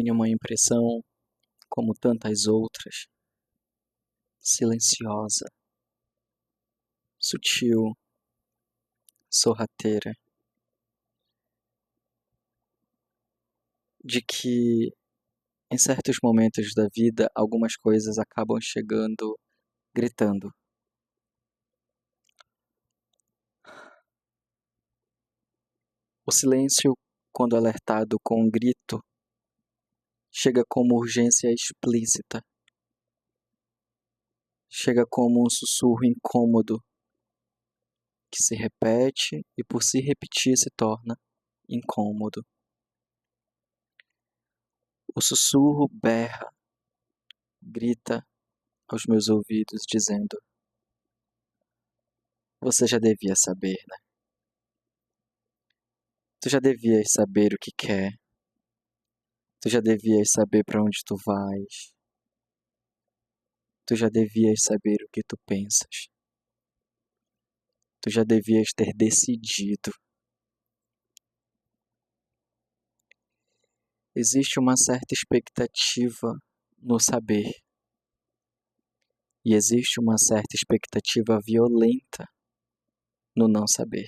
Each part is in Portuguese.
tenho uma impressão, como tantas outras, silenciosa, sutil, sorrateira, de que em certos momentos da vida algumas coisas acabam chegando gritando. O silêncio, quando alertado com um grito, chega como urgência explícita. Chega como um sussurro incômodo que se repete e por se repetir se torna incômodo. O sussurro berra, grita aos meus ouvidos dizendo: você já devia saber, né? Tu já devias saber o que quer. Tu já devias saber para onde tu vais. Tu já devias saber o que tu pensas. Tu já devias ter decidido. Existe uma certa expectativa no saber. E existe uma certa expectativa violenta no não saber.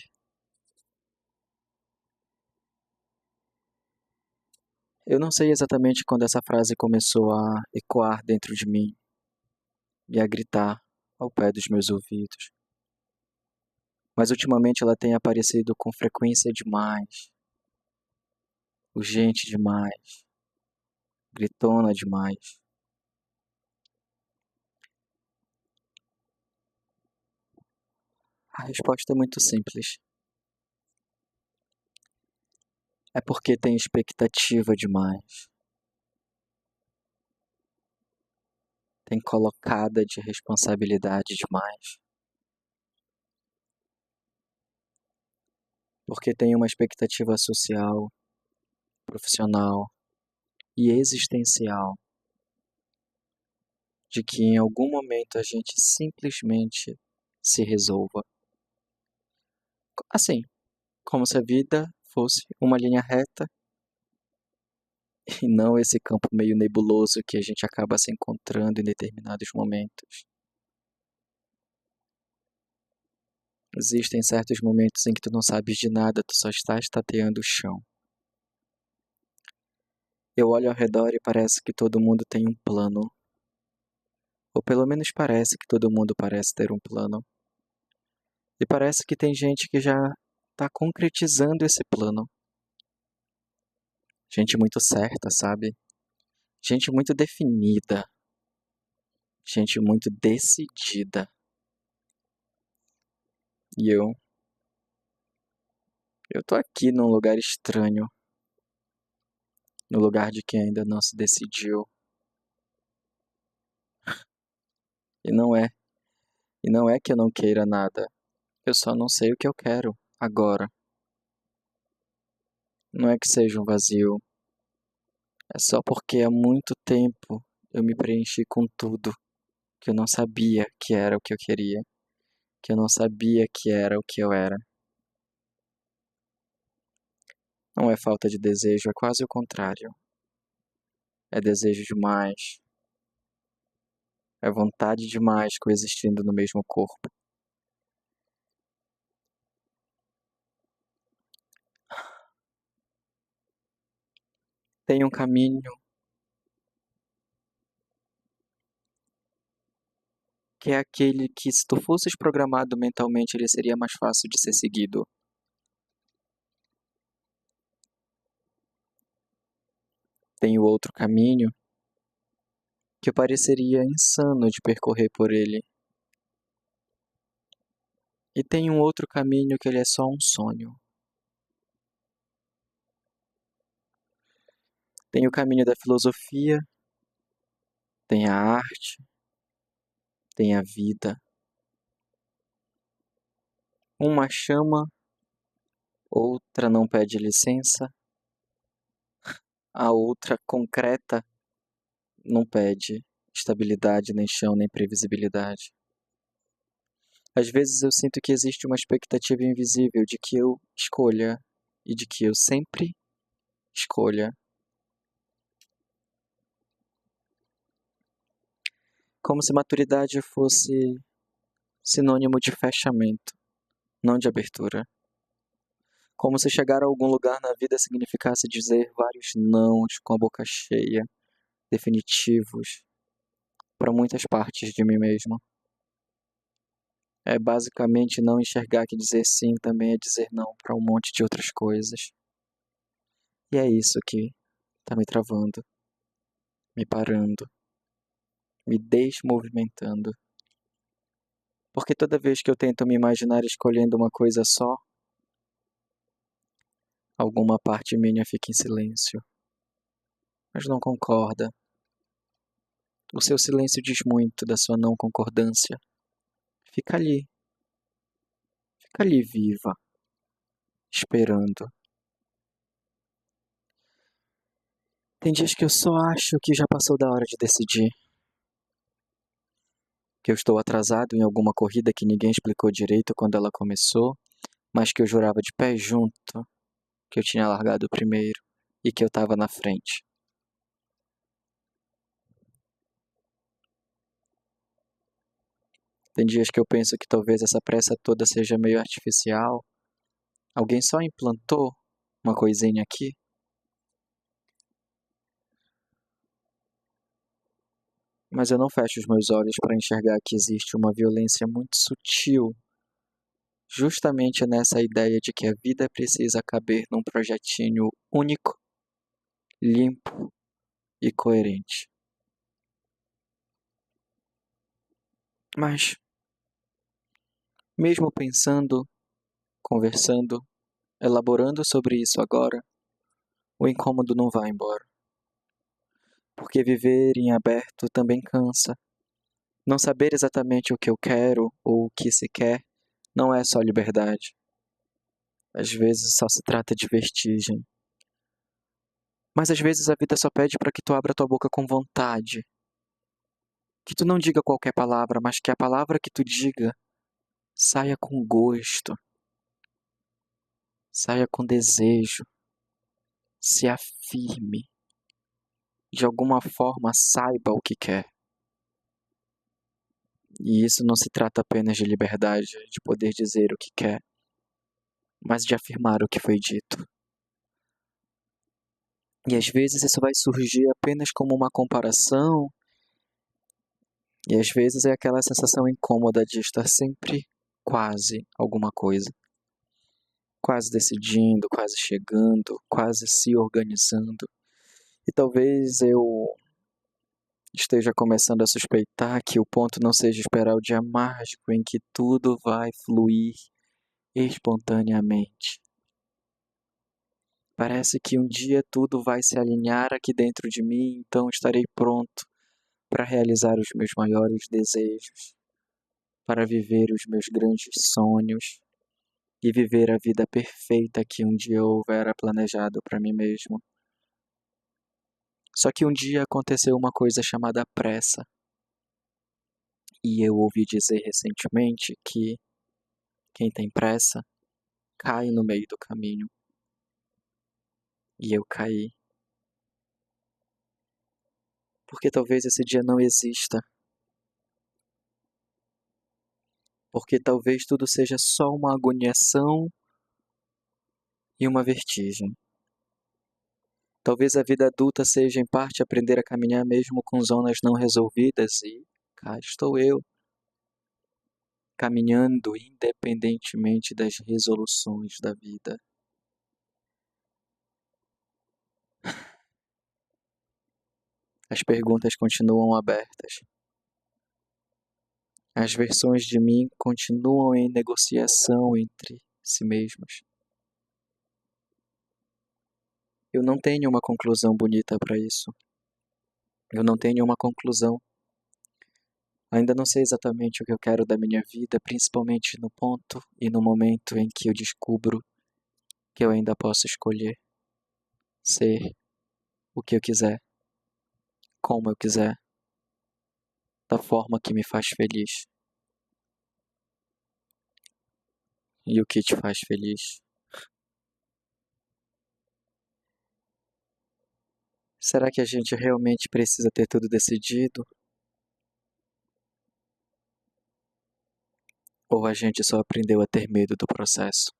Eu não sei exatamente quando essa frase começou a ecoar dentro de mim e a gritar ao pé dos meus ouvidos. Mas ultimamente ela tem aparecido com frequência demais, urgente demais, gritona demais. A resposta é muito simples. É porque tem expectativa demais. Tem colocada de responsabilidade demais. Porque tem uma expectativa social, profissional e existencial de que em algum momento a gente simplesmente se resolva. Assim, como se a vida fosse uma linha reta e não esse campo meio nebuloso que a gente acaba se encontrando em determinados momentos. Existem certos momentos em que tu não sabes de nada, tu só estás tateando o chão. Eu olho ao redor e parece que todo mundo tem um plano. Ou pelo menos parece que todo mundo parece ter um plano. E parece que tem gente que já está concretizando esse plano. Gente muito certa, sabe? Gente muito definida. Gente muito decidida. E eu tô aqui num lugar estranho. No lugar de quem ainda não se decidiu. E não é que eu não queira nada. Eu só não sei o que eu quero agora. Não é que seja um vazio. É só porque há muito tempo eu me preenchi com tudo que eu não sabia que era o que eu queria, que eu não sabia que era o que eu era. Não é falta de desejo, é quase o contrário. É desejo demais. É vontade demais coexistindo no mesmo corpo. Tem um caminho que é aquele que, se tu fosses programado mentalmente, ele seria mais fácil de ser seguido. Tem o outro caminho que pareceria insano de percorrer por ele. E tem um outro caminho que ele é só um sonho. Tem o caminho da filosofia, tem a arte, tem a vida. Uma chama, outra não pede licença, a outra concreta não pede estabilidade, nem chão, nem previsibilidade. Às vezes eu sinto que existe uma expectativa invisível de que eu escolha e de que eu sempre escolha. Como se maturidade fosse sinônimo de fechamento, não de abertura. Como se chegar a algum lugar na vida significasse dizer vários nãos com a boca cheia, definitivos, para muitas partes de mim mesmo. É basicamente não enxergar que dizer sim também é dizer não para um monte de outras coisas. E é isso que tá me travando, me parando, me desmovimentando. Porque toda vez que eu tento me imaginar escolhendo uma coisa só, alguma parte minha fica em silêncio, mas não concorda. O seu silêncio diz muito da sua não concordância. Fica ali viva, esperando. Tem dias que eu só acho que já passou da hora de decidir. Que eu estou atrasado em alguma corrida que ninguém explicou direito quando ela começou, mas que eu jurava de pé junto que eu tinha largado primeiro e que eu estava na frente. Tem dias que eu penso que talvez essa pressa toda seja meio artificial. Alguém só implantou uma coisinha aqui. Mas eu não fecho os meus olhos para enxergar que existe uma violência muito sutil, justamente nessa ideia de que a vida precisa caber num projetinho único, limpo e coerente. Mas, mesmo pensando, conversando, elaborando sobre isso agora, o incômodo não vai embora. Porque viver em aberto também cansa. Não saber exatamente o que eu quero ou o que se quer não é só liberdade. Às vezes só se trata de vertigem. Mas às vezes a vida só pede para que tu abra tua boca com vontade. Que tu não diga qualquer palavra, mas que a palavra que tu diga saia com gosto, saia com desejo, se afirme, de alguma forma saiba o que quer. E isso não se trata apenas de liberdade, de poder dizer o que quer, mas de afirmar o que foi dito. E às vezes isso vai surgir apenas como uma comparação, e às vezes é aquela sensação incômoda de estar sempre quase alguma coisa. Quase decidindo, quase chegando, quase se organizando. E talvez eu esteja começando a suspeitar que o ponto não seja esperar o dia mágico em que tudo vai fluir espontaneamente. Parece que um dia tudo vai se alinhar aqui dentro de mim, então estarei pronto para realizar os meus maiores desejos, para viver os meus grandes sonhos e viver a vida perfeita que um dia houvera planejado para mim mesmo. Só que um dia aconteceu uma coisa chamada pressa, e eu ouvi dizer recentemente que quem tem pressa cai no meio do caminho. E eu caí. Porque talvez esse dia não exista. Porque talvez tudo seja só uma agoniação e uma vertigem. Talvez a vida adulta seja em parte aprender a caminhar mesmo com zonas não resolvidas e cá estou eu, caminhando independentemente das resoluções da vida. As perguntas continuam abertas. As versões de mim continuam em negociação entre si mesmas. Eu não tenho uma conclusão bonita para isso. Eu não tenho uma conclusão. Ainda não sei exatamente o que eu quero da minha vida, principalmente no ponto e no momento em que eu descubro que eu ainda posso escolher ser o que eu quiser, como eu quiser, da forma que me faz feliz. E o que te faz feliz? Será que a gente realmente precisa ter tudo decidido? Ou a gente só aprendeu a ter medo do processo?